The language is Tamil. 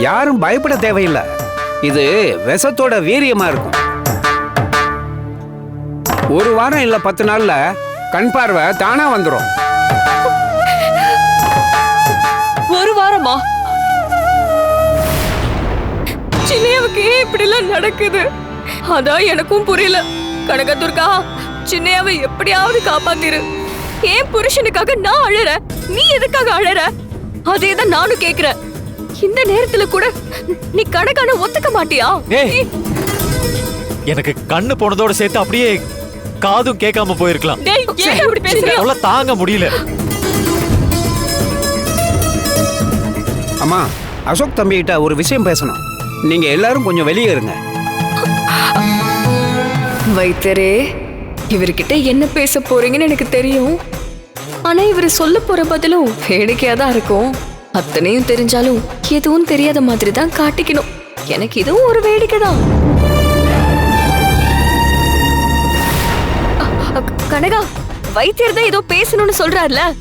யாரும் பயப்பட தேவையில்லை. இது விஷத்தோட வீரியமா இருக்கும். 1 வாரம் இல்ல 10 நாள்ல கண் பார்வை தானா வந்துடும். 1 வாரமா? சின்னையாவுக்கு ஏன் இப்படி எல்லாம் நடக்குது? அதான் எனக்கும் புரியல. கனகதுர்கா, சின்னையாவை எப்படியாவது காப்பாத்திரு. ஏன் புருஷனுக்காக நான் அழற, நீ எதுக்காக அழற? அதேதான் நானும் கேக்குறேன். இந்த நேரத்துல கூட நீ கணக்கான ஒத்துக்க மாட்டியா? எனக்கு கண்ணு போனதோட சேர்த்து அப்படியே காதும் கேட்காம போயிருக்கலாம். தாங்க முடியல. அம்மா, அசோக் தம்பி கிட்ட ஒரு விஷயம் பேசணும். நீங்க எல்லாரும் கொஞ்சம் வெளியே இருங்க. வைத்தியரே, இவர்கிட்ட என்ன பேச போறீங்கன்னு எனக்கு தெரியும். ஆனா இவர் சொல்ல போற பதிலும் வேடிக்கையா தான் இருக்கும். அத்தனையும் தெரிஞ்சாலும் எதுவும் தெரியாத மாதிரி தான் காட்டிக்கணும். எனக்கு இதுவும் ஒரு வேடிக்கை தான். கனகா, வைத்தியர் தான் ஏதோ பேசணும்னு சொல்றாருல.